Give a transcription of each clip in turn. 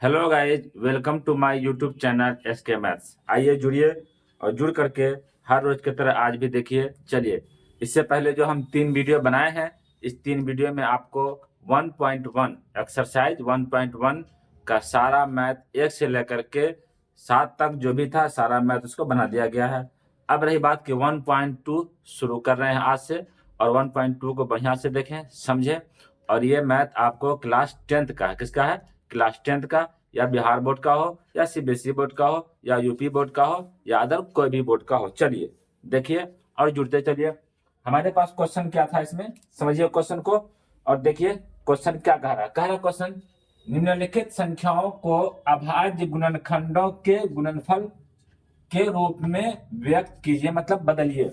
Hello guys, welcome to my YouTube channel SK maths. आइए जुड़िए और जुड़ करके हर रोज की तरह आज भी देखिए। चलिए, इससे पहले जो हम 3 वीडियो बनाए हैं, इस 3 वीडियो में आपको 1.1 एक्सरसाइज 1.1 का सारा मैथ 1 से लेकर के 7 तक जो भी था सारा मैथ उसको बना दिया गया है। अब रही बात कि 1.2 शुरू कर रहे हैं आज से, और 1.2 को बढ़िया से देखें, समझें। और ये मैथ आपको क्लास 10th का है। किसका है? क्लास 10th का, या बिहार बोर्ड का हो, या सीबीएसई बोर्ड का हो, या यूपी बोर्ड का हो, या अदर कोई भी बोर्ड का हो। चलिए देखिए और जुड़ते चलिए। हमारे पास क्वेश्चन क्या था इसमें, समझिए क्वेश्चन को और देखिए क्वेश्चन क्या कह रहा है। कह रहा क्वेश्चन, निम्नलिखित संख्याओं को अभाज्य गुणनखंडों के गुणनफल के रूप में व्यक्त कीजिए, मतलब बदलिए।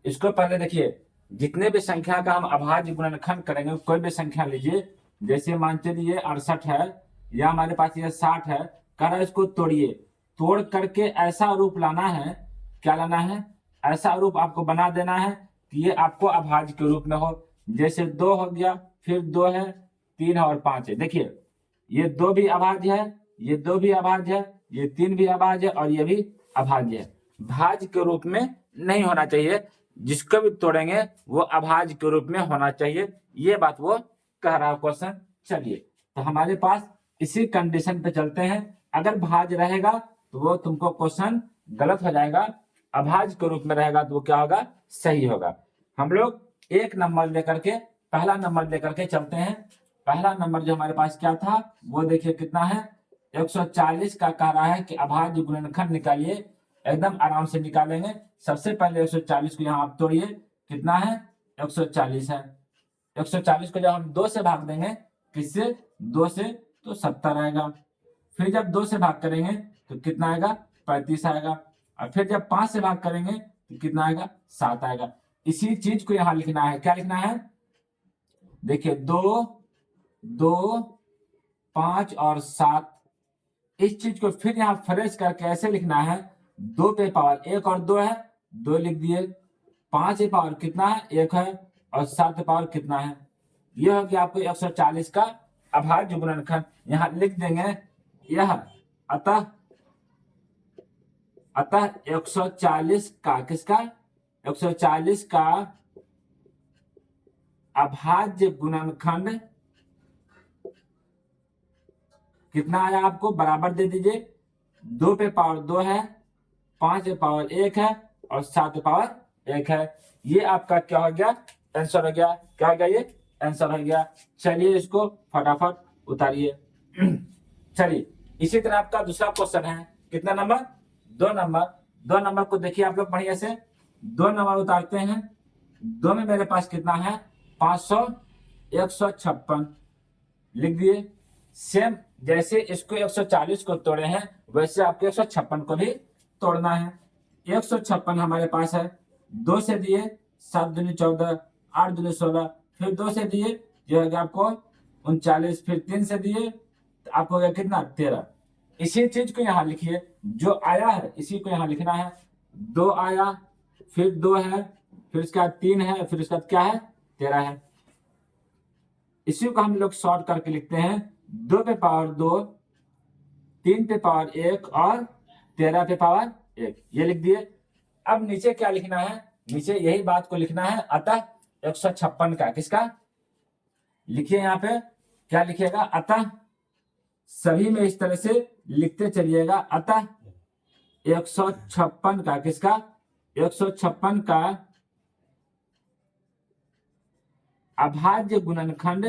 इसको पहले देखिए, जितने भी संख्या का हम अभाज्य गुणनखंड करेंगे, कोई भी संख्या लीजिए, जैसे मान चलिए 68 है, या हमारे पास ये 60 है। कह रहा है इसको तोड़िए, तोड़ करके ऐसा रूप लाना है। क्या लाना है? ऐसा रूप आपको बना देना है कि ये आपको अभाज्य के रूप में हो। जैसे 2 हो गया, फिर 2 है, 3 है और 5 है। देखिए ये 2 भी अभाज्य है, ये 2 भी अभाज्य है, ये 3 भी अभाज्य है और ये भी अभाज्य है। भाज्य के रूप में नहीं होना चाहिए, जिसको भी तोड़ेंगे वो अभाज्य के रूप में होना चाहिए। ये बात वो कह रहा है क्वेश्चन। चलिए तो हमारे पास इसी कंडीशन पे चलते हैं। अगर भाज्य रहेगा तो वो तुमको क्वेश्चन गलत हो जाएगा, अभाज्य के रूप में रहेगा तो वो क्या होगा? सही होगा। हम लोग एक नंबर लेकर के, पहला नंबर लेकर के चलते हैं। पहला नंबर जो हमारे पास क्या था वो देखिए कितना है, 140 का कह रहा है कि अभाज्य गुणनखंड निकालिए। एकदम आराम से निकालेंगे। सबसे पहले 140 को यहाँ आप तोड़िए, कितना है? 140 है। 140 को जब हम 2 से भाग देंगे, किससे? 2 से, तो 70 आएगा। फिर जब 2 से भाग करेंगे तो कितना आएगा? 35 आएगा। और फिर जब 5 से भाग करेंगे तो कितना आएगा? 7 आएगा। इसी चीज को यहाँ लिखना है। क्या लिखना है? देखिए 2, 2, 5 और 7। इस चीज को फिर यहाँ फ्रेश करके ऐसे लिखना है, 2 पे पावर 1 और 2 है, 2 लिख दिए। 5 पे पावर कितना है? 1 है। और 7 पे पावर कितना है? यह हो गया आपको 140 का अभाज्य गुणनखंड। यहाँ लिख देंगे यह, अतः 140 का, किसका? 140 का अभाज्य गुणनखंड कितना आया आपको? बराबर दे दीजिए, 2 पे पावर 2 है, 5 पे पावर 1 है और 7 पे पावर 1 है। ये आपका क्या हो गया? आंसर हो गया। क्या हो गया? ये आंसर हो गया। चलिए इसको फटाफट उतारिए। चलिए इसी तरह आपका दूसरा क्वेश्चन है। कितना नंबर? 2 नंबर। 2 नंबर को देखिए आप लोग बढ़िया से। 2 नंबर उतारते हैं। 2 में मेरे पास कितना है? 500, 156 लिख दिए। सेम जैसे इसको 140 को तोड़े हैं, वैसे आपको 156 को भी तोड़ना है। 156 हमारे पास है, 2 से दिए 7 दूनी 14, 8 दूनी 16, फिर 2 से दिए जो है आपको 39, फिर 3 से दिए तो आपको हो गया कितना? 13। इसी चीज को यहाँ लिखिए, जो आया है इसी को यहाँ लिखना है। 2 आया, फिर 2 है, फिर उसके बाद 3 है, फिर उसके बाद क्या है? 13 है। इसी को हम लोग शॉर्ट करके लिखते हैं, 2 पे पावर 2, 3 पे पावर 1 और 13 पे पावर 1। ये लिख दिए। अब नीचे क्या लिखना है? नीचे यही बात को लिखना है, अतः 156 का, किसका? लिखिए यहाँ पे क्या लिखिएगा? अतः, सभी में इस तरह से लिखते चलिएगा। अतः 156 का, किसका? 156 का अभाज्य गुणनखंड,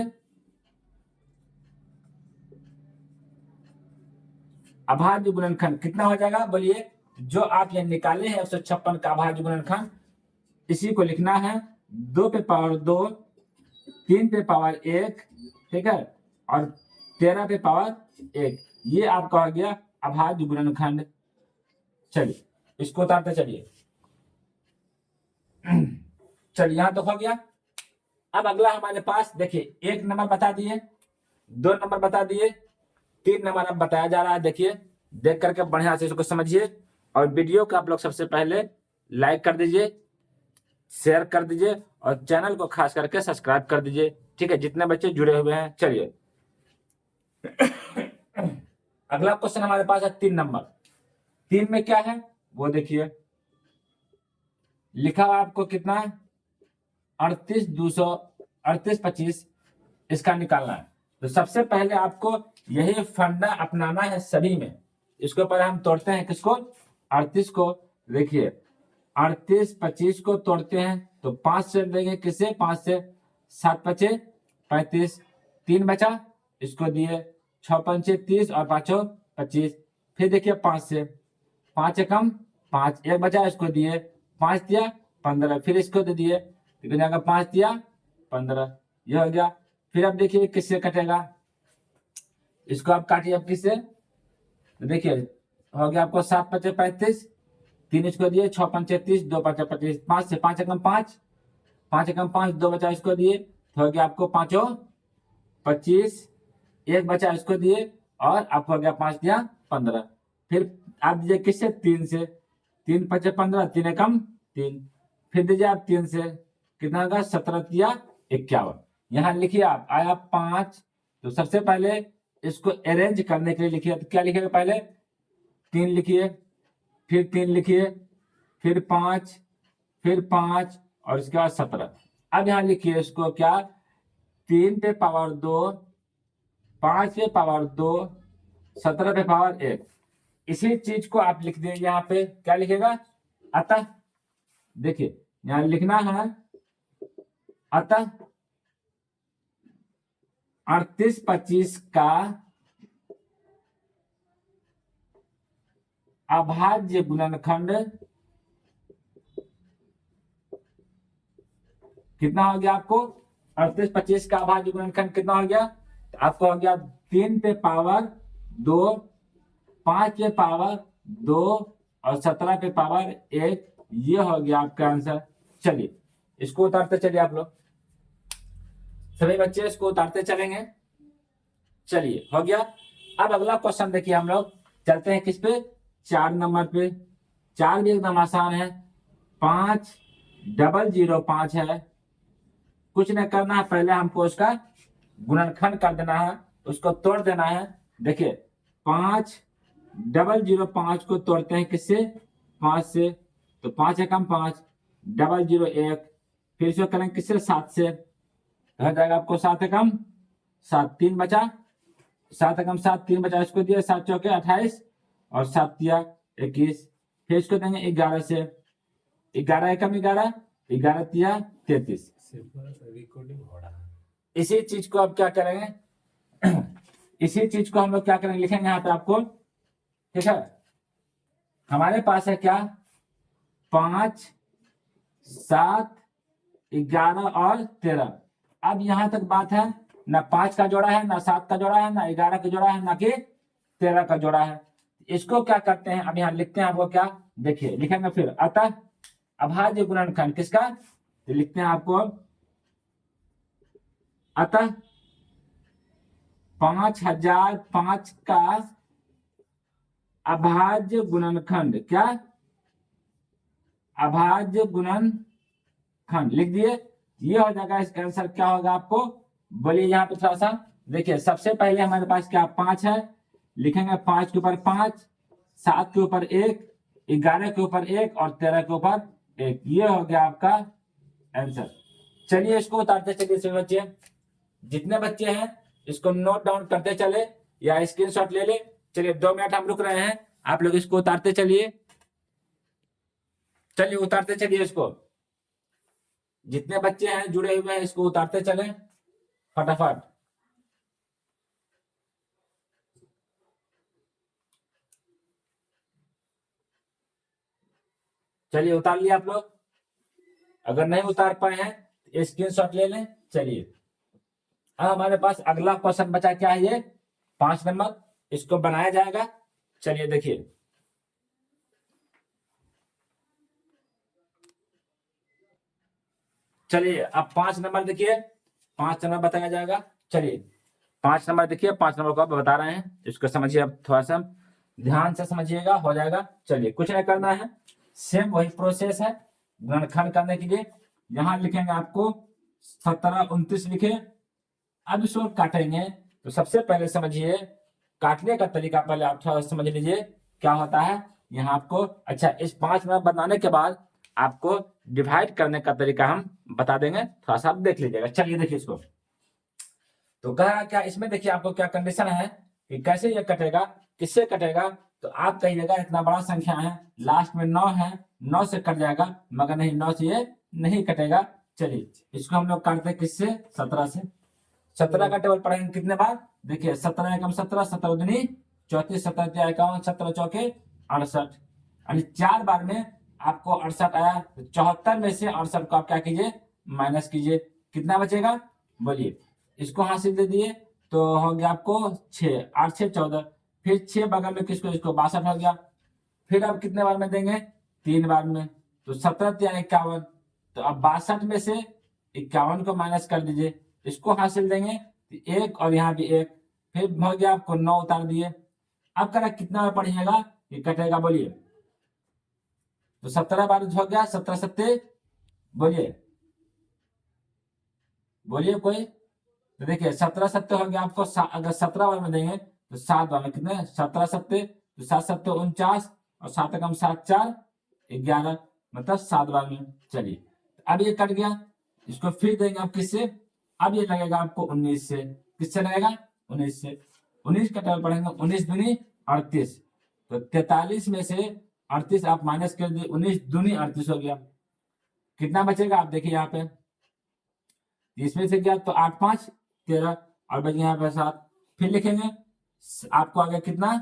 अभाज्य गुणनखंड कितना हो जाएगा? बोलिए। जो आप ये निकाले हैं 156 का अभाज्य गुणनखंड, इसी को लिखना है। 2 पे पावर 2, 3 पे पावर 1, ठीक है, और 13 पे पावर 1। ये आपका हो गया अभाज्य गुणनखंड। चलिए इसको उतारते चलिए। चलिए यहां तो हो गया। अब अगला हमारे पास देखिए, 1 नंबर बता दिए, 2 नंबर बता दिए, 3 नंबर अब बताया जा रहा है। देखिए देख करके बढ़िया से इसको समझिए, और वीडियो को आप लोग सबसे पहले लाइक कर दीजिए, शेयर कर दीजिए, और चैनल को खास करके सब्सक्राइब कर दीजिए। ठीक है, जितने बच्चे जुड़े हुए हैं। चलिए अगला क्वेश्चन हमारे पास है 3 नंबर। 3 में क्या है वो देखिए, लिखा हुआ आपको कितना है 38,238,25 इसका निकालना है। तो सबसे पहले आपको यही फंडा अपनाना है सभी में। इसको पहले हम तोड़ते हैं किसको, 38 को। देखिए 38 25 को तोड़ते हैं तो 5 से देंगे किसे, 5 से 7 बचे 35, 3 बचा इसको दिए, 6 पंचे 30 और 5 25। फिर देखिए 5 से 5 एकम 5, 1 बचा इसको दिए, 5 दिया 15, फिर इसको दे दिए, तो जाएगा 5 दिया 15, ये हो गया। फिर अब देखिए किससे कटेगा, इसको आप काटिए अब किससे, तो देखिए हो गया आपको 7 पचे 35, 3 इसको दिए, 6 पंचे 30, 2 पचे 25, 5 से 5 एकम 5, 5 एकम 5, 2 बचा इसको दिए, तो हो गया आपको 5 25, 1 बचा इसको दिए और आपको हो गया 5 दिया 15। फिर आप दीजिए किससे, 3 से, 3 पचे 15, 3 एकम 3, फिर दीजिए आप 3 से, कितना होगा 17 या 51। यहाँ लिखिए आप आया 5, तो सबसे पहले इसको अरेंज करने के लिए लिखिए, तो क्या लिखिएगा, पहले 3 लिखिए, फिर 3 लिखिए, फिर 5, फिर 5 और इसके बाद 17। अब यहाँ लिखिए इसको क्या, 3 पे पावर 2, 5 पे पावर 2, 17 पे पावर 1। इसी चीज को आप लिख देंगे यहाँ पे, क्या लिखेगा, अतः देखिए यहाँ लिखना है अतः 38 25 का अभाज्य गुणनखंड कितना हो गया आपको, 38 25 का अभाज्य गुणनखंड कितना हो गया, तो आपको हो गया 3 पे पावर 2, 5 पे पावर 2 और 17 पे पावर 1। ये हो गया आपका आंसर। चलिए इसको उतारते चलिए आप लोग, सभी बच्चे इसको उतारते चलेंगे। चलिए हो गया। अब अगला क्वेश्चन देखिए, हम लोग चलते हैं किस पे, 4 नंबर पे। 4 भी एकदम आसान है, 5,005 है, कुछ नहीं करना है, पहले हमको उसका गुणनखंड कर देना है, उसको तोड़ देना है। देखिए 5,005 को तोड़ते हैं किससे, 5 से, तो 5 एकम 5, 001, फिर इसको करेंगे किससे, 7 से, हो जाएगा आपको 7 एकम 7, 3 बचा, 7 एकम 7, 3 बचा इसको दिया, 7 चौके 28 और 7 दिया 21, फिर इसको देंगे 11 से, 11 एकम 11, 11 दिया 33। इसी चीज को आप क्या करेंगे इसी चीज को हम लोग क्या करेंगे, लिखेंगे यहाँ पे आपको, ठीक है। हमारे पास है क्या, 5, 7, 11 और 13। अब यहां तक बात है, ना 5 का जोड़ा है, ना 7 का जोड़ा है, ना 11 का जोड़ा है, ना कि 13 का जोड़ा है। इसको क्या करते हैं, अब यहाँ लिखते हैं आपको क्या, देखिए लिखेंगे फिर अतः अभाज्य गुणनखंड किसका, तो लिखते हैं आपको अतः 5,005 का अभाज्य गुणनखंड, क्या, अभाज्य गुणनखंड लिख दिए। ये हो जाएगा इसका आंसर, क्या होगा आपको बोलिए यहाँ पे थोड़ा सा। देखिए सबसे पहले हमारे पास क्या 5 है, लिखेंगे 5 के ऊपर 5, 7 के ऊपर 1, 11 के ऊपर 1 और 13 के ऊपर 1। ये हो गया आपका आंसर। चलिए इसको उतारते चलिए सभी बच्चे, जितने बच्चे हैं इसको नोट डाउन करते चले या स्क्रीनशॉट ले ले। चलिए 2 मिनट हम रुक रहे हैं, आप लोग इसको उतारते चलिए, चलिए उतारते चलिए इसको, जितने बच्चे हैं जुड़े हुए हैं इसको उतारते चले फटाफट। चलिए उतार लिया आप लोग, अगर नहीं उतार पाए हैं स्क्रीनशॉट ले लें। चलिए अब हमारे पास अगला क्वेश्चन बचा, क्या है ये 5 नंबर, इसको बनाया जाएगा। चलिए देखिए चलिए अब 5 नंबर देखिए, 5 नंबर बताया जाएगा। चलिए 5 नंबर देखिए, 5 नंबर को आप बता रहे हैं, इसको समझिए, अब थोड़ा सा ध्यान से समझिएगा, हो जाएगा। चलिए कुछ नहीं करना है, सेम वही प्रोसेस है गुणनखंड करने के लिए। यहां लिखेंगे आपको 17 29 लिखे। अब इसको काटेंगे, तो सबसे पहले समझिए काटने का तरीका पहले आप थोड़ा समझ लीजिए क्या होता है यहाँ आपको। अच्छा, इस 5 में बनाने के बाद आपको डिवाइड करने का तरीका हम बता देंगे, थोड़ा सा आप देख लीजिएगा। चलिए देखिए इसको। तो कह रहा क्या इसमें, देखिए आपको क्या कंडीशन है कि कैसे ये कटेगा, किससे कटेगा। तो आप कहिएगा इतना बड़ा संख्या है, लास्ट में 9 है, 9 से कट जाएगा, मगर नहीं 9 से ये नहीं कटेगा। चलिए इसको हम लोग काटते हैं किससे, 17 से। 17 का टेबल पढ़ेंगे कितने बार, देखिए 17 एकम 17, 17 दूनी 34, 17 51, 17 चौके 68, यानी 4 बार में आपको 68 आया। तो 74 में से 68 को आप क्या कीजिए, माइनस कीजिए, कितना बचेगा बोलिए। इसको हासिल दे दिए तो हो गया आपको 6, 8 6 14, फिर 6 बगल में किसको, इसको 62 हो गया। फिर अब कितने बार में देंगे, 3 बार में, तो 17 या 51, तो अब 62 में से 51 को माइनस कर दीजिए, इसको हासिल देंगे तो 1 और यहाँ भी 1, फिर हो गया आपको 9 उतार दिए। अब करा कितना में पढ़िएगा ये कटेगा बोलिए। तो 17 बार हो गया, 17 सत्ते बोलिए, बोलिए कोई। तो देखिए 17 सत्ते हो गया आपको, अगर 17 बार में देंगे तो 7 बार में कितने, 17 सत्ते, तो 7 सत्ते 49 और 7 कम 7 4 11, मतलब 7 बार में। चलिए अब ये कट गया, इसको फिर देंगे आप किससे, अब ये लगेगा आपको 19 से, किससे लगेगा 19 से। 19 का टेबल पढ़ेंगे, 19 दूनी 38, तो 43 में से 38 आप माइनस कर दिए, 19 दूनी 38 हो गया। कितना बचेगा आप देखिए यहाँ पे, इसमें से क्या, तो 8 5 13 और बच गया यहाँ पे 7, फिर लिखेंगे आपको आ गया कितना,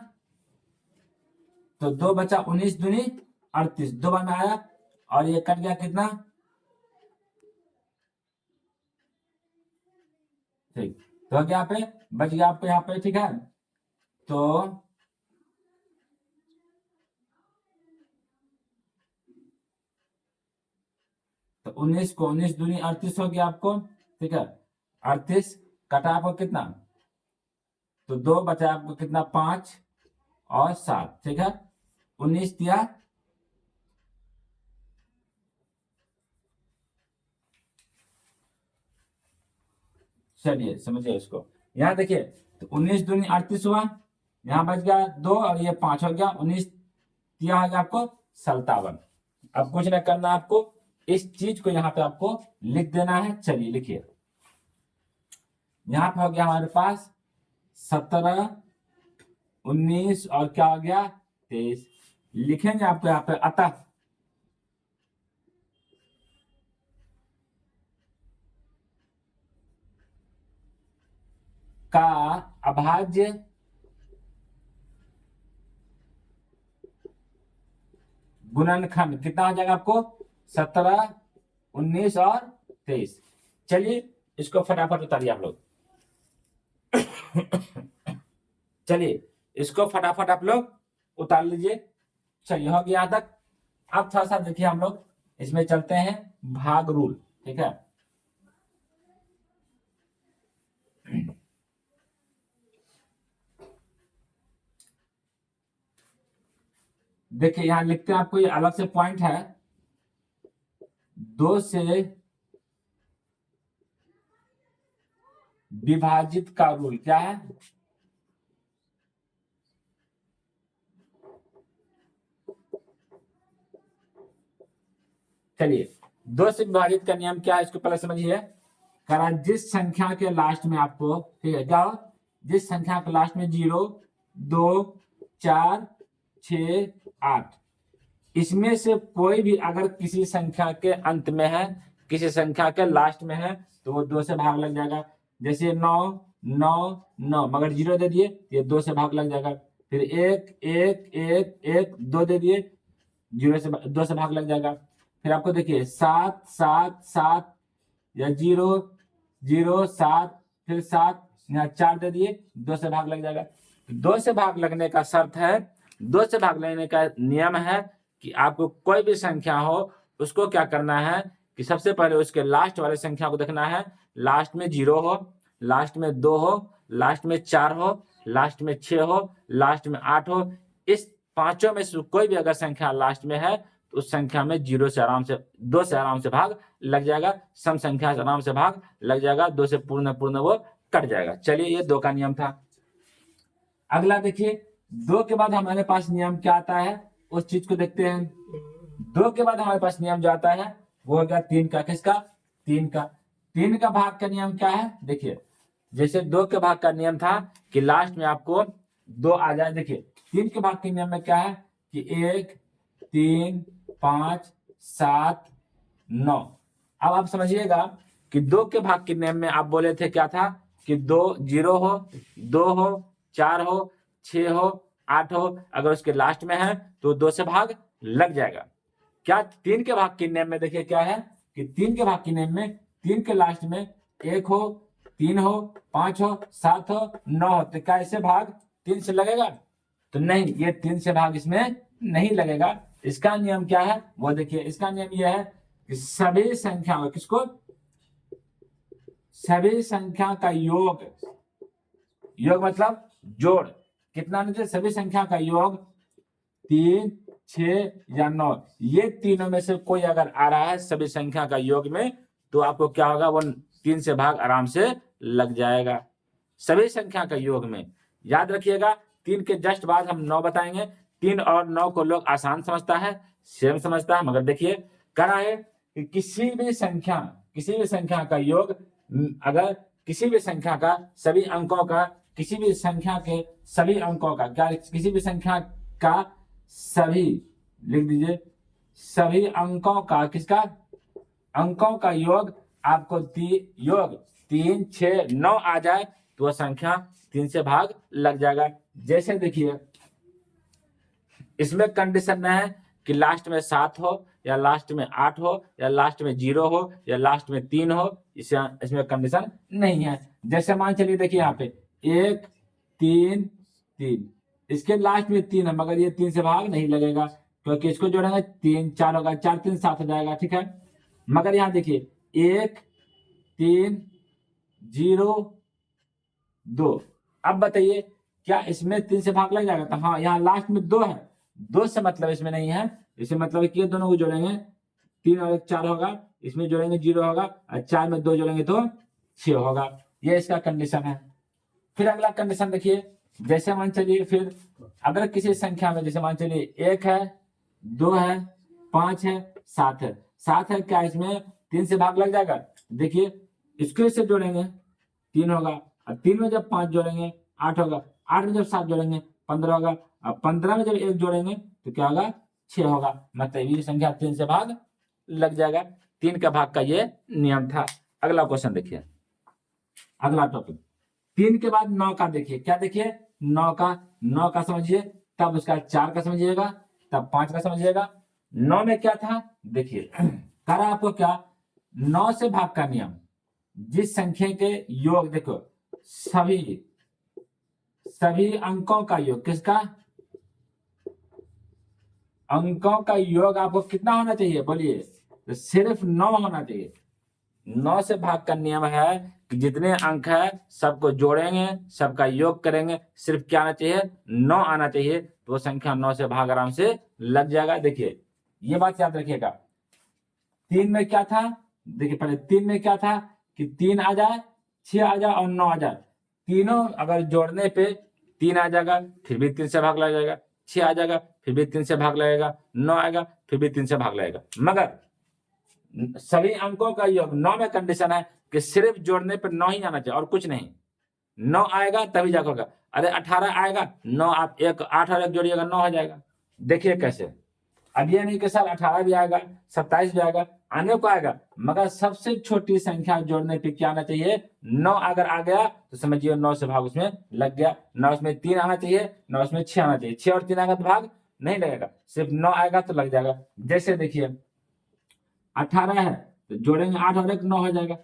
तो 2 बचा, 19 दूनी 38, 2 बार में आया, और ये कट गया कितना, ठीक। तो क्या पे बच गया आपको यहाँ पे, ठीक है। तो तो 19 को 19 दूनी 38 हो गया आपको, ठीक है। 38 कटा आपको कितना, तो 2 बचा आपको कितना, 5 और 7, ठीक है। 19 दिया, चलिए समझिए इसको। यहाँ देखिए तो 19 दूनी 38 हुआ, यहाँ बच गया 2 और ये 5 हो गया, 19 दिया हो गया आपको 57। अब कुछ नहीं करना आपको, इस चीज को यहाँ पे आपको लिख देना है। चलिए लिखिए, यहाँ पे हो गया हमारे पास 17 19 और क्या हो गया 23, लिखेंगे आपको यहाँ पे अतः का अभाज्य गुणनखंड कितना हो जाएगा आपको, 17 19 और 23। चलिए इसको फटाफट उतारिए आप लोग। चलिए इसको फटाफट आप लोग उतार लीजिए। चलिए हो गया यहां तक। अब थोड़ा सा देखिए हम लोग इसमें चलते हैं भाग रूल, ठीक है। देखिए यहां लिखते हैं, आपको ये अलग से पॉइंट है, 2 से विभाजित का रूल क्या है, चलिए 2 से विभाजित का नियम क्या है इसको पहले समझिए। करा जिस संख्या के लास्ट में आपको, ठीक है, क्या जिस संख्या के लास्ट में 0 2 4 6 8, इसमें से कोई भी अगर किसी संख्या के अंत में है, किसी संख्या के लास्ट में है, तो वो 2 से भाग लग जाएगा। जैसे 9 9 9, मगर 0 दे दिए, ये 2 से भाग लग जाएगा। फिर 1 1 1 1 2 दे दिए, 0 से 2 से भाग लग जाएगा। फिर आपको देखिए 7 7 7 या 0 0 7, फिर 7 यहाँ 4 दे दिए, 2 से भाग लग जाएगा। 2 से भाग लगने का शर्त है, 2 से भाग लगने का नियम है कि आपको कोई भी संख्या हो उसको क्या करना है कि सबसे पहले उसके लास्ट वाले संख्या को देखना है। लास्ट में 0 हो, लास्ट में 2 हो, लास्ट में 4 हो, लास्ट में 6 हो, लास्ट में 8 हो। इस पांचों में से कोई भी अगर संख्या लास्ट में है तो उस संख्या में 0 से आराम से 2 से आराम से भाग लग जाएगा, सम संख्या से आराम से भाग लग जाएगा, 2 से पूर्ण वो कट जाएगा। चलिए ये 2 का नियम था। अगला देखिए, 2 के बाद हमारे पास नियम क्या आता है, उस चीज को देखते हैं। 2 के बाद हमारे पास नियम जो आता है वो हो गया 3 का। किसका? 3 का। 3 का भाग का नियम क्या है? देखिए, जैसे 2 के भाग का नियम था कि लास्ट में आपको 2 आ जाए। देखिए 3 के भाग के नियम में क्या है कि 1, 3, 5, 7, 9। अब आप समझिएगा कि 2 के भाग के नियम में आप बोले थे क्या था कि 2 0 हो, 2 हो, 4 हो, 6 हो, 8 हो, अगर उसके लास्ट में है तो 2 से भाग लग जाएगा। क्या 3 के भाग के नियम में देखिए क्या है कि 3 के भाग के नियम में 3 के लास्ट में 1 हो, 3 हो, 5 हो, 7 हो, 9 हो, तो क्या इसे भाग 3 से लगेगा? तो नहीं, ये 3 से भाग इसमें नहीं लगेगा। इसका नियम क्या है वो देखिए, इसका नियम यह है कि सभी संख्याओं, किसको? सभी संख्या का योग, योग मतलब जोड़, कितना नीचे? सभी संख्या का योग 3, 6 या 9, ये तीनों में से कोई अगर आ रहा है सभी संख्या का योग में, तो आपको क्या होगा, वो 3 से भाग आराम से लग जाएगा। सभी संख्या का योग में याद रखिएगा, 3 के जस्ट बाद हम 9 बताएंगे। 3 और 9 को लोग आसान समझता है, सेम समझता है, मगर देखिए करा है कि किसी भी संख्या का योग, अगर किसी भी संख्या का सभी अंकों का, किसी भी संख्या के सभी अंकों का, क्या किसी भी संख्या का सभी, लिख दीजिए, सभी अंकों का, किसका? अंकों का योग आपको योग 3, 6, 9 आ जाए तो वह संख्या 3 से भाग लग जाएगा। जैसे देखिए, इसमें कंडीशन में है कि लास्ट में 7 हो, या लास्ट में 8 हो, या लास्ट में 0 हो, या लास्ट में 3 हो, इसमें कंडीशन नहीं है। जैसे मान चलिए, देखिए यहाँ पे 1, 3, 3, इसके लास्ट में 3 है, मगर ये 3 से भाग नहीं लगेगा, क्योंकि इसको जोड़ेंगे 3, 4 होगा, 4, 3, 7 हो जाएगा, ठीक है। मगर यहाँ देखिए 1, 3, 0, 2, अब बताइए क्या इसमें 3 से भाग लग जाएगा? तो हाँ, यहाँ लास्ट में 2 है, 2 से मतलब इसमें नहीं है, इसमें मतलब कि ये दोनों को जोड़ेंगे 3 और 1 4 होगा, इसमें जोड़ेंगे 0 होगा, और 4 में 2 जोड़ेंगे तो 6 होगा। ये इसका कंडीशन है। फिर अगला कंडीशन देखिए, जैसे मान चलिए, फिर अगर किसी संख्या में, जैसे मान चलिए 1 है, 2 है, 5 है, 7 है, 7 है, क्या इसमें 3 से भाग लग जाएगा? देखिए इसको इससे जोड़ेंगे 3 होगा, और 3 में जब 5 जोड़ेंगे 8 होगा, 8 में जब 7 जोड़ेंगे 15 होगा, और 15 में जब 1 जोड़ेंगे तो क्या होगा? 6 होगा। मतलब ये संख्या 3 से भाग लग जाएगा। 3 का भाग का ये नियम था। अगला क्वेश्चन देखिए, अगला टॉपिक 3 के बाद 9 का देखिए, क्या देखिए? 9 का समझिए, तब उसका 4 का समझिएगा, तब 5 का समझिएगा। 9 में क्या था देखिए, करा आपको क्या? 9 से भाग का नियम, जिस संख्या के योग, देखो सभी अंकों का योग, किसका? अंकों का योग आपको कितना होना चाहिए बोलिए? तो सिर्फ 9 होना चाहिए। 9 से भाग का नियम है कि जितने अंक है सबको जोड़ेंगे, सबका योग करेंगे, सिर्फ क्या आना चाहिए? 9 आना चाहिए, तो वो संख्या 9 से भाग आराम से लग जाएगा। देखिए ये बात याद रखिएगा। 3 में क्या था? देखिए पहले 3 में क्या था कि 3 आ जाए, 6 आ जाए और 9 आ जाए, तीनों अगर जोड़ने पे 3 आ जाएगा, फिर भी 3 से भाग लग जाएगा, 6 आ जाएगा, फिर भी 3 से भाग लगेगा, 9 आएगा, फिर भी 3 से भाग लगेगा। मगर सभी अंकों का योग 9 में कंडीशन है कि सिर्फ जोड़ने पर 9 ही आना चाहिए और कुछ नहीं। 9 आएगा तभी जाकर होगा। अरे 18 आएगा, 9 आप 1 8 और 1 जोड़िएगा 9 हो जाएगा। देखिए कैसे, अब ये नहीं कि सर 18 भी आएगा, 27 भी आएगा, आने को आएगा, मगर सबसे छोटी संख्या जोड़ने पे क्या आना चाहिए? 9 अगर आ गया तो समझिए 9 से भाग उसमें लग गया। 9 उसमें 3 आना चाहिए, 9 उसमें 6 आना चाहिए, 6 और 3 आएगा तो भाग नहीं लगेगा, सिर्फ 9 आएगा तो लग जाएगा। जैसे देखिए 18 है तो जोड़ेंगे 8 और 1 9 हो जाएगा,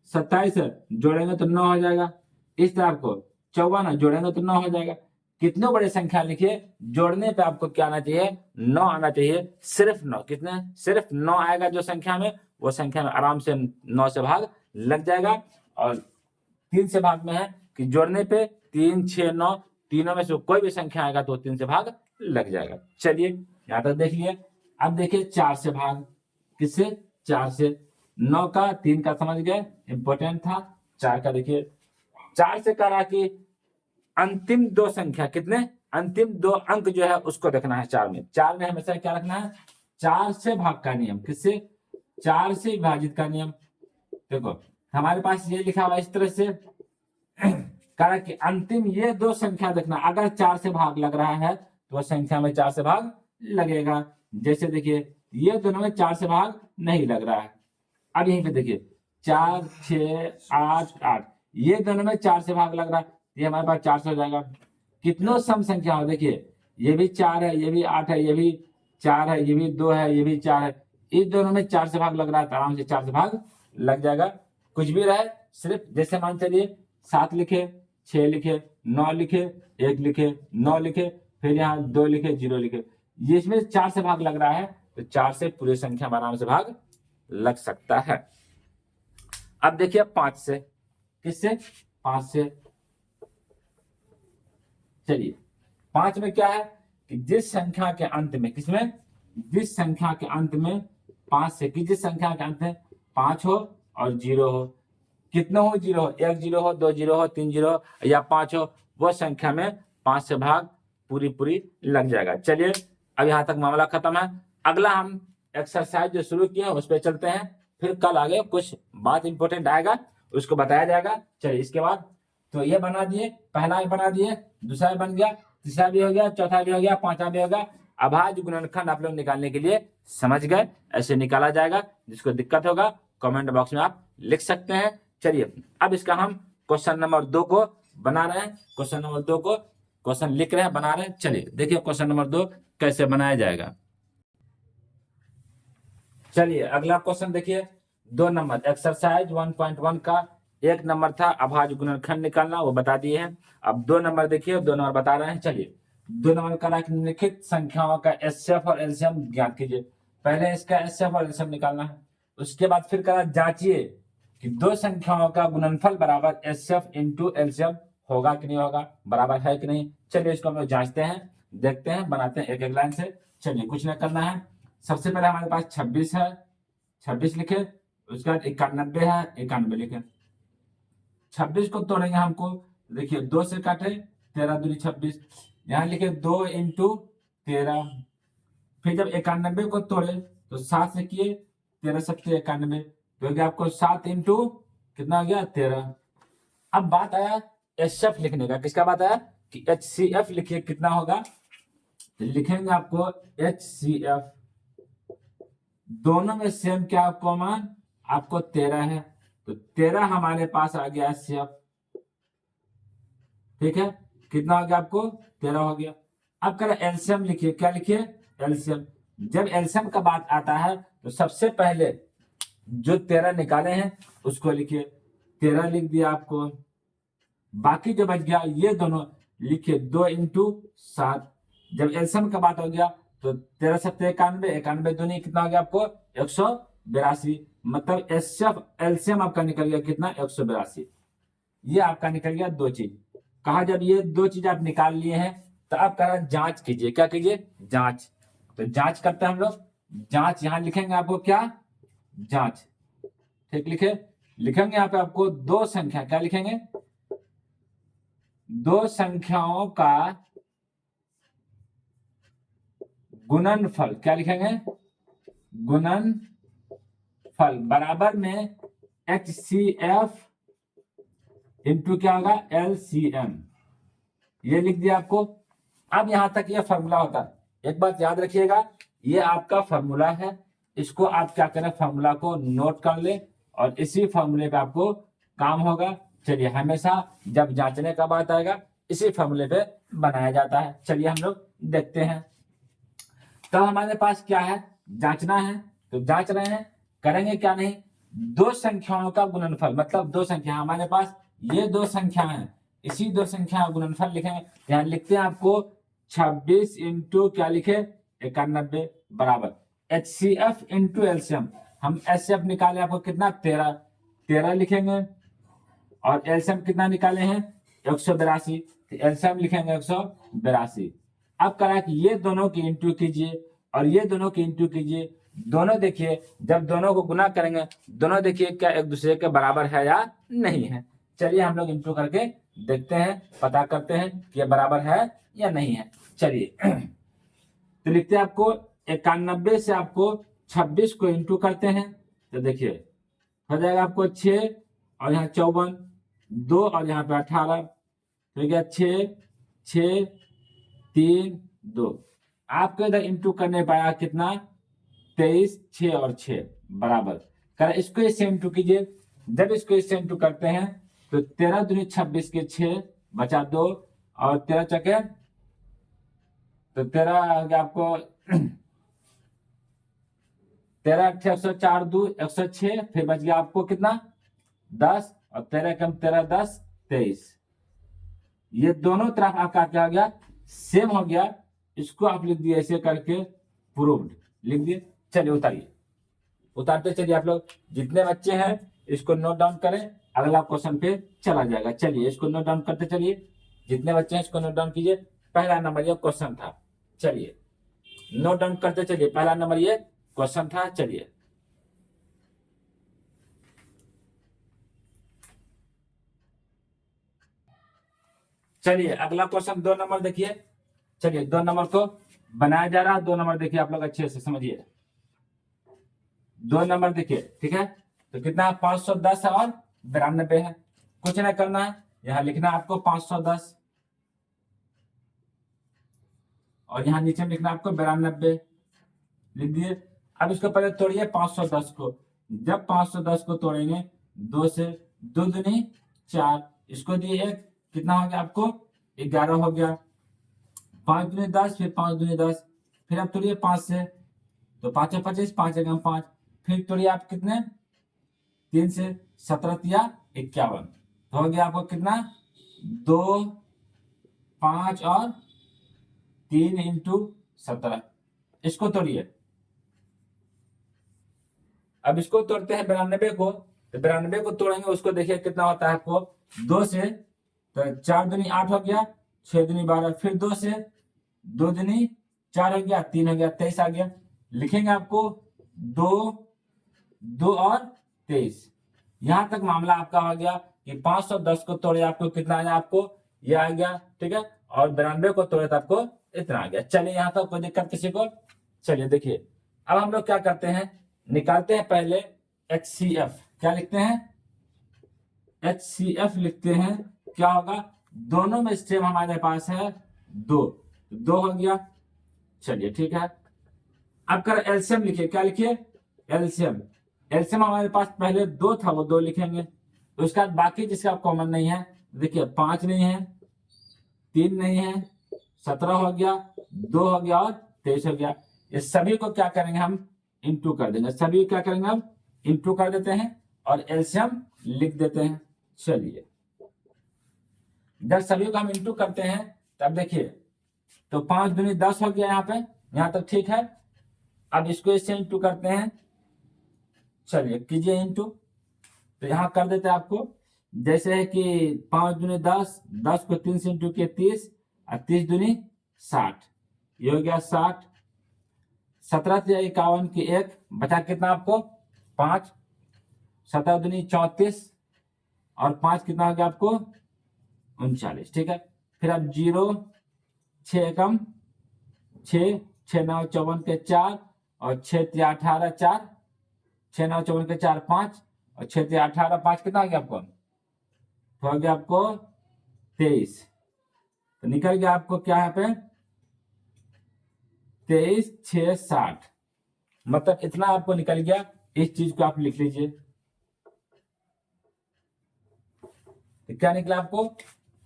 27 है जोड़ेंगे तो 9 हो जाएगा, इस तरह आपको 54 है जोड़ेंगे तो 9 हो जाएगा। कितने बड़े संख्या लिखिए, जोड़ने पे आपको क्या आना चाहिए? 9 आना चाहिए, सिर्फ 9। कितने? सिर्फ 9 आएगा जो संख्या में, वो संख्या में आराम से 9 से भाग लग जाएगा। और 3 से भाग में है कि जोड़ने पे 3 6 9, तीनों में से कोई भी संख्या आएगा तो 3 से भाग लग जाएगा। चलिए यहाँ तक देख लिए। अब देखिए 4 से भाग, किससे? 4 से। 9 का 3 का समझ गए, इंपॉर्टेंट था। 4 का देखिए, 4 से करा कि अंतिम दो संख्या कितने, अंतिम दो अंक जो है उसको देखना है चार में। चार में हमेशा क्या रखना है, चार से भाग का नियम, किससे, चार से विभाजित का नियम। देखो हमारे पास ये लिखा हुआ इस तरह से कारण कि अंतिम ये दो संख्या देखना, अगर चार से भाग लग रहा है तो वह संख्या में चार से भाग लगेगा। जैसे देखिए ये दोनों में चार से भाग नहीं लग रहा है। अब यहीं पे देखिए 4, 6, 8, 8, ये दोनों में चार से भाग लग रहा है, ये हमारे पास 4 से हो जाएगा। कितनों सम संख्या हो, देखिए ये भी 4 है, ये भी 8 है, ये भी 4 है, ये भी 2 है, ये भी 4 है, इस दोनों में 4 से भाग लग रहा है तो आराम से 4 से भाग लग जाएगा। कुछ भी रहे, सिर्फ जैसे मान चलिए 7 लिखे, 6 लिखे, 9 लिखे, 1 लिखे, 9 लिखे, फिर यहाँ 2 लिखे, 0 लिखे, ये इसमें 4 से भाग लग रहा है तो 4 से पूरी संख्या में आराम से भाग लग सकता है। अब देखिए 5 से, किससे, 5 से। चलिए 5 में क्या है कि जिस संख्या के अंत में, किसमें, जिस संख्या के अंत में 5 से, कि जिस संख्या के अंत में 5 हो और 0 हो, कितना हो, 0 हो, 1 0 हो, 2 0 हो, 3 0 हो या 5 हो, वो संख्या में 5 से भाग पूरी लग जाएगा। चलिए अब यहां तक मामला खत्म है। अगला हम एक्सरसाइज जो शुरू किए हैं उस पर चलते हैं, फिर कल आगे कुछ बात इंपॉर्टेंट आएगा उसको बताया जाएगा। चलिए इसके बाद तो ये बना दिए, पहला भी बना दिए, दूसरा भी बन गया, तीसरा भी हो गया, चौथा भी हो गया, पांचवा भी हो गया। अभाज्य गुणनखंड आप लोग निकालने के लिए समझ गए, ऐसे निकाला जाएगा। जिसको दिक्कत होगा कमेंट बॉक्स में आप लिख सकते हैं। चलिए अब इसका हम क्वेश्चन नंबर 2 को बना रहे हैं, क्वेश्चन नंबर 2 को क्वेश्चन लिख रहे हैं, बना रहे हैं। चलिए देखिए क्वेश्चन नंबर 2 कैसे बनाया जाएगा। चलिए अगला क्वेश्चन देखिए 2 नंबर एक्सरसाइज 1.1 का 1 नंबर था अभाज्य गुणनखंड निकालना, वो बता दिए हैं। अब 2 नंबर देखिए, 2 नंबर बता रहे हैं। चलिए 2 नंबर का निम्नलिखित संख्याओं का एचसीएफ और एलसीएम ज्ञात कीजिए। पहले इसका एचसीएफ और एलसीएम निकालना है, उसके बाद फिर करा जांचिए कि 2 संख्याओं का गुणनफल बराबर एचसीएफ इंटू एलसीएम होगा कि नहीं होगा, बराबर है कि नहीं। चलिए इसको हम लोग जांचते हैं, देखते हैं, बनाते हैं एक एक लाइन से। चलिए कुछ नहीं करना है, सबसे पहले हमारे पास 26 है, 26 लिखे, उसके बाद 91 है, 91 लिखे। 26 को तोड़ेंगे हमको, देखिए 2 से काटे, 13 दूनी 26, यहाँ लिखे 2 इंटू 13। फिर जब 91 को तोड़े तो 7 से किए, 13 सत्ते 91, तो क्या आपको 7 इंटू कितना हो गया, 13। अब बात आया एचसीएफ लिखने का, किसका बात आया कि एचसीएफ लिखिए कितना होगा, लिखेंगे आपको एचसीएफ, दोनों में सेम क्या आपको मान, आपको 13 है तो 13 हमारे पास आ गया एचसीएफ। ठीक है, कितना हो गया आपको, 13 हो गया। अब करें एलसीएम लिखिए, क्या लिखिए, एलसीएम। जब एलसीएम का बात आता है तो सबसे पहले जो 13 निकाले हैं उसको लिखिए, 13 लिख दिया आपको। बाकी जो बच गया ये दोनों लिखिए, 2 इंटू 7। जब एलसीएम का बात हो गया तो 13 सत्ते 91, 91 दूनी कितना हो गया आपको, 182। मतलब एचसीएफ एलसीएम आपका निकल गया कितना, 182। ये आपका निकल गया 2 चीज। कहा जब ये 2 चीज आप निकाल लिए हैं तो आप कह रहे जांच कीजिए, क्या कीजिए, जांच। तो जांच करते हैं हम लोग, जांच यहां लिखेंगे आपको क्या, जांच। ठीक लिखे, लिखेंगे यहाँ पे आपको 2 संख्या, क्या लिखेंगे, 2 संख्याओं का गुणनफल, क्या लिखेंगे, गुणनफल बराबर में एचसीएफ इंटू क्या होगा, एलसीएम। ये लिख दिया आपको। अब यहां तक ये फॉर्मूला होता है, एक बात याद रखिएगा, ये आपका फॉर्मूला है, इसको आप क्या करें, फॉर्मूला को नोट कर ले और इसी फॉर्मूले पे आपको काम होगा। चलिए हमेशा जब जांचने का बात आएगा इसी फॉर्मूले पे बनाया जाता है। चलिए हम लोग देखते हैं। तो हमारे पास क्या है, जांचना है, तो जांच रहे हैं, करेंगे क्या नहीं, 2 संख्याओं का गुणनफल, मतलब 2 संख्या हमारे पास, ये 2 संख्या है, इसी 2 संख्या का गुणनफल लिखेंगे। यहाँ लिखते हैं आपको 26 इंटू क्या लिखे, 91 बराबर एचसीएफ इंटू एलसीएम। हम एचसीएफ निकाले आपको कितना, 13 लिखेंगे और एलसीएम कितना निकाले हैं, 182, तो एलसीएम लिखेंगे 182। अब करा कि ये दोनों की इंटू कीजिए और ये दोनों की इंटू कीजिए, दोनों देखिए जब दोनों को गुना करेंगे दोनों देखिए क्या एक दूसरे के बराबर है या नहीं है। चलिए हम लोग इंटू करके देखते हैं, पता करते हैं कि ये बराबर है या नहीं है। चलिए तो लिखते हैं आपको 91 से आपको 26 को इंटू करते हैं, तो देखिए हो जाएगा आपको 6 और यहाँ 54, 2 और यहाँ पे 18, तो क्या 6 6 3 2। आपको इधर इंटू करने पाया कितना 23, 6 और 6 बराबर कर, इसको इससे इंटू कीजिए। जब इसको इससे इंटू करते हैं तो 13 दूनी 26 के 6 बचा 2 और 13 चके तो 13 आ गया आपको 13 अट्ठे 104 2 106, फिर बच गया आपको कितना 10 और 13 कम 13 10 23। ये दोनों तरफ आपका क्या हो गया सेम हो गया। इसको आप लिख दिए ऐसे करके प्रूव्ड लिख दिए। चलिए उतारिए, उतारते चलिए आप लोग जितने बच्चे हैं इसको नोट डाउन करें, अगला क्वेश्चन पे चला जाएगा। चलिए इसको नोट डाउन करते चलिए, जितने बच्चे हैं इसको नोट डाउन कीजिए। पहला नंबर ये क्वेश्चन था, चलिए नोट डाउन करते चलिए। पहला नंबर ये क्वेश्चन था, चलिए चलिए अगला क्वेश्चन 2 नंबर देखिए। चलिए 2 नंबर को बनाया जा रहा है। 2 नंबर देखिए आप लोग अच्छे से समझिए। 2 नंबर देखिए, ठीक है, तो कितना है 510 और 92 है। कुछ नहीं करना है, यहाँ लिखना है आपको 510 और यहाँ नीचे में लिखना है आपको 92 लिख दिए। अब इसको पहले तोड़िए 510 को। जब 510 को तोड़ेंगे 2 से, 2 दूनी 4, इसको दिए 1, कितना हो गया आपको 11 हो गया। 5 दूनी 10, फिर 5 दूनी 10, फिर आप तोड़िए 5 से, तो 5 25, 5 एकम 5, फिर तोड़िए आप कितने 3 से, 17 या 51, तो हो गया आपको कितना 2 5 और 3 इंटू 17। इसको तोड़िए। अब इसको तोड़ते हैं 92 को, तो 92 को तोड़ेंगे उसको देखिए कितना होता है आपको 2 से, तो 4 दूनी 8 हो गया, 6 दूनी 12, फिर 2 से, 2 दूनी 4 हो गया, 3 हो गया, 23 आ गया। लिखेंगे आपको 2 2 और 23। यहां तक मामला आपका हो गया कि 510 को तोड़े आपको कितना आया, आपको ये आ गया, ठीक है, और 92 को तोड़े तो आपको इतना आ गया। चलिए यहां तक कोई दिक्कत किसी को। चलिए देखिए अब हम लोग क्या करते हैं, निकालते हैं पहले HCF। क्या लिखते हैं HCF लिखते हैं। क्या होगा, दोनों में स्टेम हमारे पास है 2, 2 हो गया। चलिए ठीक है, अब कर एलसीएम लिखिए। क्या लिखिए एलसीएम। एलसीएम हमारे पास पहले 2 था, वो 2 लिखेंगे। तो उसके बाद बाकी जिसका कॉमन नहीं है, देखिए 5 नहीं है, 3 नहीं है, 17 हो गया, 2 हो गया और 23 हो गया। इस सभी को क्या करेंगे हम इंटू कर देंगे। सभी क्या करेंगे हम इंटू कर देते हैं और एलसीएम लिख देते हैं। चलिए जब सभी को हम इंटू करते हैं तब देखिए तो 5 दूनी 10 हो गया, यहाँ पे यहाँ तक ठीक है। अब इसको इससे इंटू करते हैं। चलिए कीजिए इंटू, तो यहाँ कर देते हैं आपको जैसे है कि 5 दूनी 10, 10 को 3 से इंटू किए 30 और 30 दूनी 60, ये हो गया 60। 17 से 51 की 1 बचा कितना आपको 5, 17 दूनी 34 और 5 कितना हो गया आपको 39, ठीक है। फिर अब 0 6 एकम 6, 6 9 54 के 4 और 6 3 18 4, 6 9 54 के 4 5 और 6 3 18 5 कितना हो गया आपको, तो हो गया आपको 23। तो निकल गया आपको क्या यहाँ पे 23 6 60, मतलब इतना आपको निकल गया। इस चीज को आप लिख लीजिए। तो क्या निकला आपको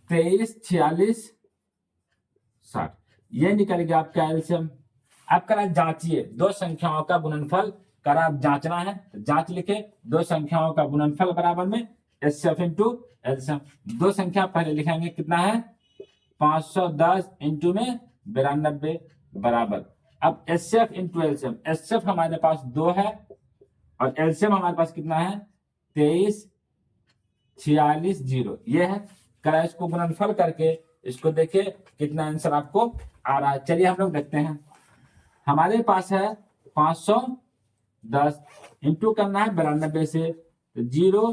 23 46 60, ये निकल गया आपका एलसीएम। आप करा जांचिए, दो संख्याओं का गुणनफल करा आप जांचना है, तो जांच लिखे दो संख्याओं का गुणनफल बराबर में एचसीएफ इंटू एलसीएम। दो संख्या पहले लिखेंगे कितना है 510 इंटू में 92 बराबर। अब एचसीएफ इंटू एलसीएम, एचसीएफ हमारे पास 2 है और एलसीएम हमारे पास कितना है 23 46 0, ये है। करा इसको गुणनफल करके इसको देखिए कितना आंसर आपको आ रहा है। चलिए हम लोग देखते हैं। हमारे पास है 510 इंटू करना है 92 से, तो 0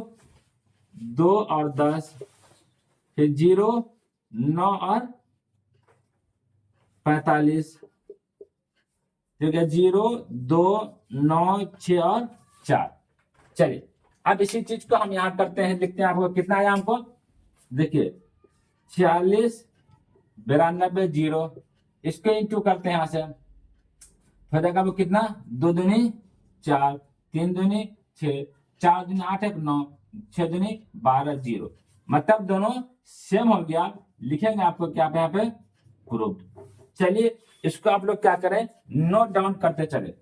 2 और 10 फिर 0, 9 और 45, ठीक है, 0, 2, 9, 6 और 4। चलिए अब इसी चीज को हम यहाँ करते हैं, लिखते हैं। आपको कितना आया हमको, देखिए 46, 92, 0, इसको इंटू करते हैं यहाँ से, हो जाएगा वो कितना, 2 दूनी 4, 3 दूनी 6, 4 दूनी 8, 1 9, 6 दूनी 12, 0, मतलब दोनों सेम हो गया। लिखेंगे आपको क्या पे यहाँ पे, प्रूव्ड। चलिए इसको आप लोग क्या करें, नोट डाउन करते चले।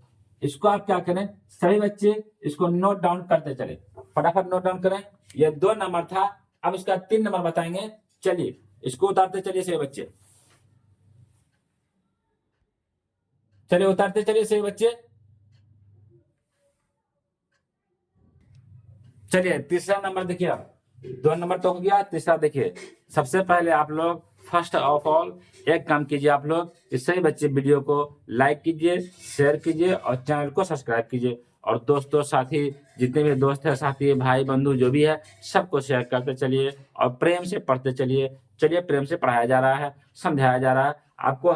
इसको आप क्या करें, सभी बच्चे इसको नोट डाउन करते चले, फटाफट नोट डाउन करें। ये 2 नंबर था, अब इसका 3 नंबर बताएंगे। चलिए इसको उतारते चलिए सभी बच्चे, चलिए उतारते चलिए सभी बच्चे। चलिए तीसरा नंबर देखिए, आप 2 नंबर तो हो गया, तीसरा देखिए। सबसे पहले आप लोग फर्स्ट ऑफ ऑल एक काम कीजिए, आप लोग इस सभी बच्चे वीडियो को लाइक कीजिए, शेयर कीजिए और चैनल को सब्सक्राइब कीजिए, और दोस्तों साथी जितने भी दोस्त है, साथी भाई बंधु जो भी है, सबको शेयर करते चलिए और प्रेम से पढ़ते चलिए। चलिए प्रेम से पढ़ाया जा रहा है, समझाया जा रहा है आपको,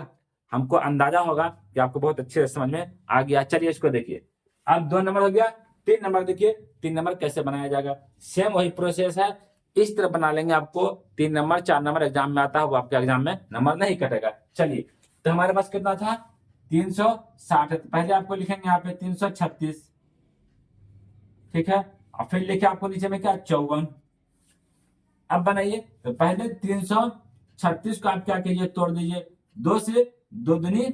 हमको अंदाजा होगा कि आपको बहुत अच्छे से समझ में आ गया। चलिए इसको देखिए, अब 2 नंबर हो गया। 3 नंबर देखिए, 3 नंबर कैसे बनाया जाएगा, सेम वही प्रोसेस है, इस तरह बना लेंगे। आपको 3 नंबर 4 नंबर एग्जाम में आता है, वो आपके एग्जाम में नंबर नहीं कटेगा। चलिए तो हमारे पास कितना था, 360, पहले आपको लिखेंगे यहाँ पे 336, ठीक है, और फिर लिखे आपको नीचे में क्या, 54। अब बनाइए, तो पहले 336 को आप क्या कीजिए, तोड़ दीजिए 2 से, 2 दूनी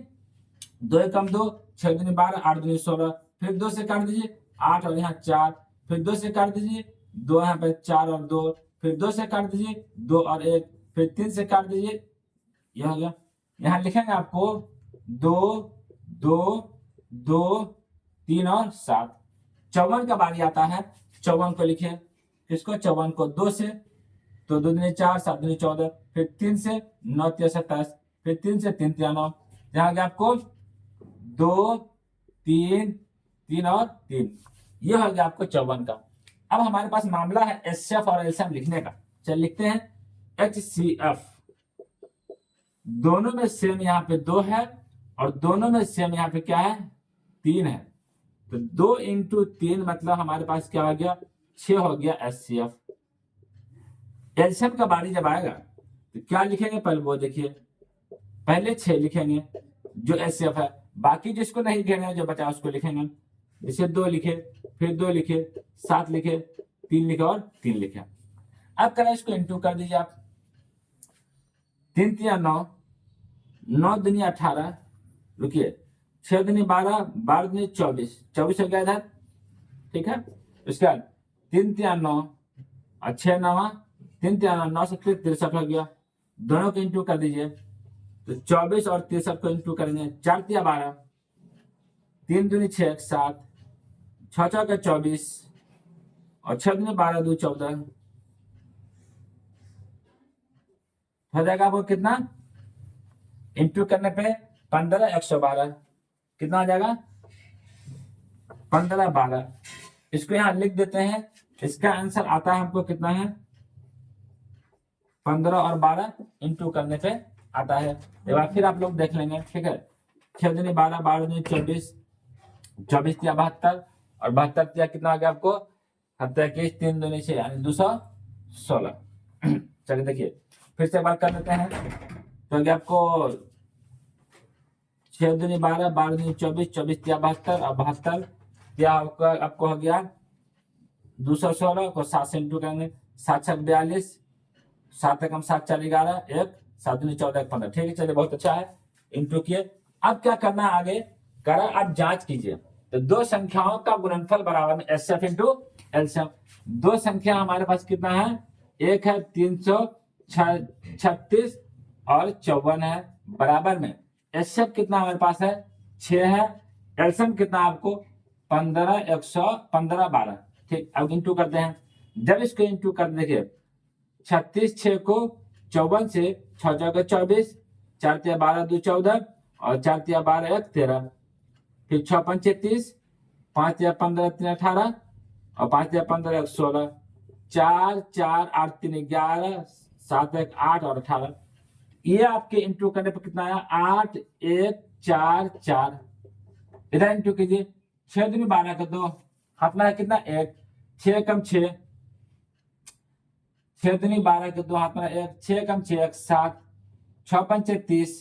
2 एकम 2, 6 दूनी 12, 8 दूनी 16, फिर 2 से काट दीजिए 8 और यहाँ 4, फिर 2 से काट दीजिए 2, यहाँ पे 4 और 2, फिर 2 से काट दीजिए 2 और 1, फिर 3 से काट दीजिए, यह हो गया। यहाँ लिखेंगे आपको 2, 2, 2, 3 और 7। 54 का बारी आता है, 54 को लिखे, किसको, 54 को 2 से, तो 2 दूनी 4, 7 दूनी 14, फिर 3 से 9 3 27, फिर 3 से 3 3 9, जहाँ गया आपको 2, 3, 3 और 3, ये हो गया आपको 54 का। अब हमारे पास मामला है एचसीएफ और एलसीएम लिखने का। चल लिखते हैं एचसीएफ, दोनों में सेम यहाँ पे 2 है और दोनों में सेम यहाँ पे क्या है, 3 है, तो 2 इंटू 3 मतलब हमारे पास क्या हो गया, 6 हो गया एचसीएफ। एलसीएम का बारी जब आएगा तो क्या लिखेंगे, पहले वो देखिए, पहले 6 लिखेंगे जो एचसीएफ है, बाकी जिसको नहीं घेरना जो बचा उसको लिखेंगे, जैसे 2 लिखे, फिर 2 लिखे, 7 लिखे, 3 लिखे और 3 लिखे। अब करें इसको इंटू कर दीजिए आप, 3 3 9, 9 दूनी 18, रुकिए 6 दूनी 12, 12 दूनी 24, 24 हो गया इधर, ठीक है। उसके बाद 3 3 9 और 6 9, 3 3 9 से 63 हो गया, दोनों को इंटू कर दीजिए, तो 24 और 63 को इंटू करेंगे, 4 3 12, 3 दूनी 6 7, 6 4 का 24 और 6 दूनी 12 2 14, हो जाएगा आपको कितना, इंटू करने पे 15 112, कितना आ जाएगा, 15 12। इसको यहाँ लिख देते हैं, इसका आंसर आता है हमको कितना है, 15 और 12 इंटू करने पे आता है। एक बार फिर आप लोग देख लेंगे, ठीक है। 6 दूनी 12, 12 दूनी 24, 24 तिया 72 और 72 तिया कितना आ गया आपको, 21, 3 दूनी 6 यानी 216। चलिए देखिए फिर से बात कर लेते हैं, तो आपको 6 दूनी 12, 12 दूनी 24, 24 तिया 72 और 72 तिया आपको हो गया 216 को 7 से इंटू करेंगे, 7 6 42, 7 एकम 7 4 11, 1 7 दूनी 14 1 15, ठीक है। चलिए बहुत अच्छा है, इंटू किए। अब क्या करना है आगे, करा आप जांच कीजिए, तो 2 संख्याओं का गुणनफल बराबर में एचसीएफ इंटू एलसीएम। 2 संख्या हमारे पास कितना है, एक है 336 और 54 है, बराबर में एचसीएफ कितना हमारे पास है, 6 है, एलसीएम कितना आपको 15 115 12, ठीक। अब इंटू करते हैं, जब इसको इंटू कर देखिए 36 6 को 54 से 6 4 24, 4 3 12 2 14 और 4 3 12 1 13, फिर 6 5 33, 5 3 15 3 18 और 5 3 15 1 16, 4 4 8 3 11, 7 1 8 और 18, ये आपके इंटू करने पर कितना आया 8 1 4 4। इधर इंटू कीजिए, 6 दूनी 12 का 2, हाथ में है कितना 1, 6 कम 6, 6 दूनी 12 का 2, हाथ में 1, 6 कम 6 1 7, 6 पंचे 30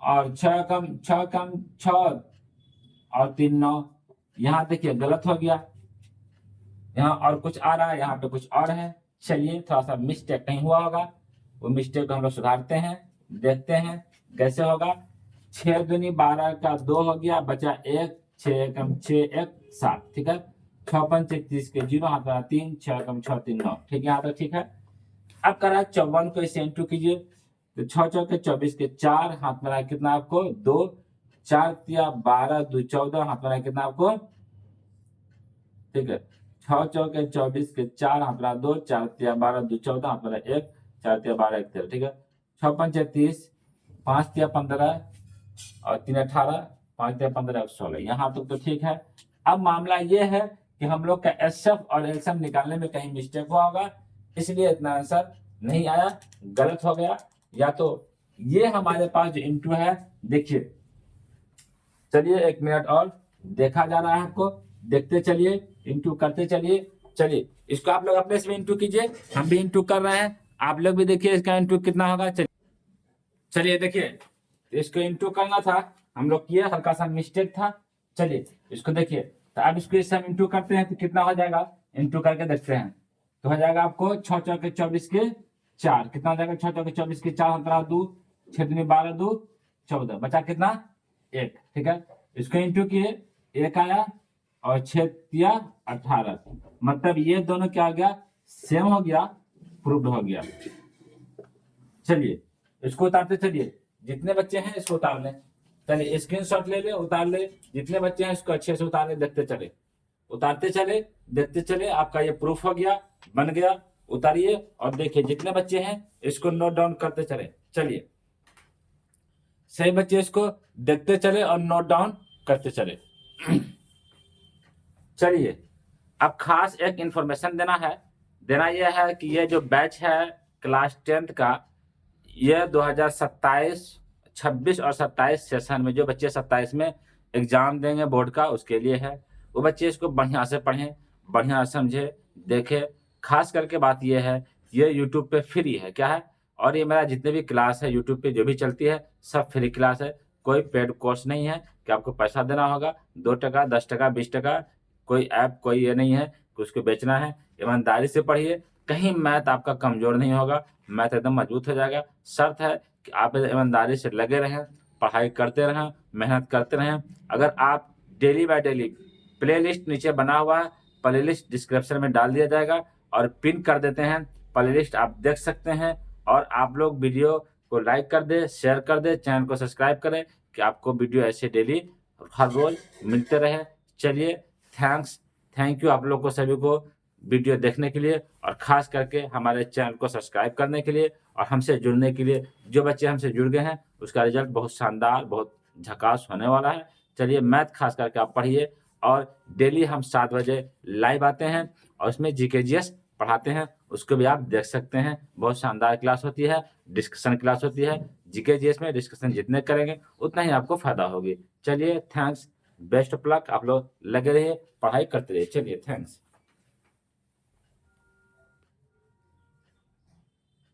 और 6 कम 6 और 3 9। यहाँ देखिए गलत हो गया, यहाँ और कुछ आ रहा है, यहाँ पे कुछ और है। चलिए थोड़ा सा मिस्टेक कहीं हुआ होगा, वो मिस्टेक को हम लोग सुधारते हैं, देखते हैं कैसे होगा। 6 दूनी 12 का 2 हो गया, बचा 1, 6 कम 6 1 7, ठीक है। 6 पंचे 30 के 0, हाथ में 3, 6 कम 6 3 9, ठीक है, यहाँ तक ठीक है। अब करा 54 को इसे इंटू कीजिए, तो 6 चौके 24 के 4, हाथ में कितना आपको 2, 4 तिया 12 2 14, हाथ में कितना आपको, ठीक है। 6 चौके 24 के 4, हाथ में 2, 4 तिया 12 2 14, हाथ में 1, 4 तिया 12 1 13, ठीक है। 6 पंचे 30, 5 तिया 15 और 3 18, 5 तिया 15 16, यहाँ तक तो ठीक है। अब मामला ये है कि हम लोग का एसएफ और एलसीएम निकालने में कहीं मिस्टेक हुआ होगा, इसलिए इतना आंसर नहीं आया, गलत हो गया। या तो ये हमारे पास जो इंटू है, देखिए चलिए 1 मिनट और देखा जा रहा है आपको, देखते चलिए, इंटू करते चलिए। चलिए इसको आप लोग अपने से इंटू कीजिए, हम भी इंटू कर रहे हैं, आप लोग भी देखिए इसका इंटू कितना होगा। चलिए देखिए, इसको इंटू करना था, हम लोग किए, हल्का सा मिस्टेक था। चलिए इसको देखिए, तो अब इसको इससे हम इंटू करते हैं तो कितना हो जाएगा, इंटू करके देखते हैं। तो हो जाएगा आपको 6 चौके 24 के 4, कितना हो जाएगा 6 चौके 24 के 4, 2 6 दूनी 12 2 14, बचा कितना 1, ठीक है। इसको इंटू किए, 1 आया और 6 तिया 18, मतलब ये दोनों क्या हो गया, सेम हो गया, प्रूव्ड हो गया। चलिए इसको उतारते चलिए, जितने बच्चे हैं इसको उतार लें। चलिए स्क्रीनशॉट ले ले, उतार ले, जितने बच्चे हैं इसको अच्छे से उतार ले, देखते चले, उतारते चले, देखते चले, आपका ये प्रूफ हो गया, बन गया। उतारिए और देखिए जितने बच्चे हैं इसको नोट डाउन करते चले। चलिए सही बच्चे इसको देखते चले और नोट डाउन करते चले। चलिए अब खास एक इंफॉर्मेशन देना है, देना यह है कि ये जो बैच है क्लास 10th का, ये 2027 26 और 27 सेशन में जो बच्चे 27 में एग्जाम देंगे बोर्ड का, उसके लिए है। वो बच्चे इसको बढ़िया से पढ़ें, बढ़िया समझे, देखें। खास करके बात ये है, ये यूट्यूब पे फ्री है, क्या है, और ये मेरा जितने भी क्लास है यूट्यूब पे जो भी चलती है सब फ्री क्लास है, कोई पेड कोर्स नहीं है कि आपको पैसा देना होगा 2 टका 10 टका 20 टका, कोई ऐप कोई ये नहीं है कि उसको बेचना है। ईमानदारी से पढ़िए, कहीं मैथ आपका कमजोर नहीं होगा, मैथ एकदम मजबूत हो जाएगा। शर्त है कि आप ईमानदारी से लगे रहें, पढ़ाई करते रहें, मेहनत करते रहें। अगर आप डेली बाय डेली, प्लेलिस्ट नीचे बना हुआ है, प्लेलिस्ट डिस्क्रिप्शन में डाल दिया जाएगा और पिन कर देते हैं, प्लेलिस्ट आप देख सकते हैं। और आप लोग वीडियो को लाइक कर दे, शेयर कर दे, चैनल को सब्सक्राइब करें कि आपको वीडियो ऐसे डेली हर रोज मिलते रहे। चलिए थैंक यू आप लोग को सभी को वीडियो देखने के लिए, और खास करके हमारे चैनल को सब्सक्राइब करने के लिए और हमसे जुड़ने के लिए। जो बच्चे हमसे जुड़ गए हैं उसका रिजल्ट बहुत शानदार, बहुत झकास होने वाला है। चलिए मैथ खास करके आप पढ़िए, और डेली हम 7 बजे लाइव आते हैं और उसमें जीके जीएस पढ़ाते हैं, उसको भी आप देख सकते हैं। बहुत शानदार क्लास होती है, डिस्कशन क्लास होती है। जीके जीएस में डिस्कशन जितने करेंगे उतना ही आपको फायदा होगी। चलिए थैंक्स, बेस्ट ऑफ लक, आप लोग लगे रहिए, पढ़ाई करते रहिए। चलिए थैंक्स।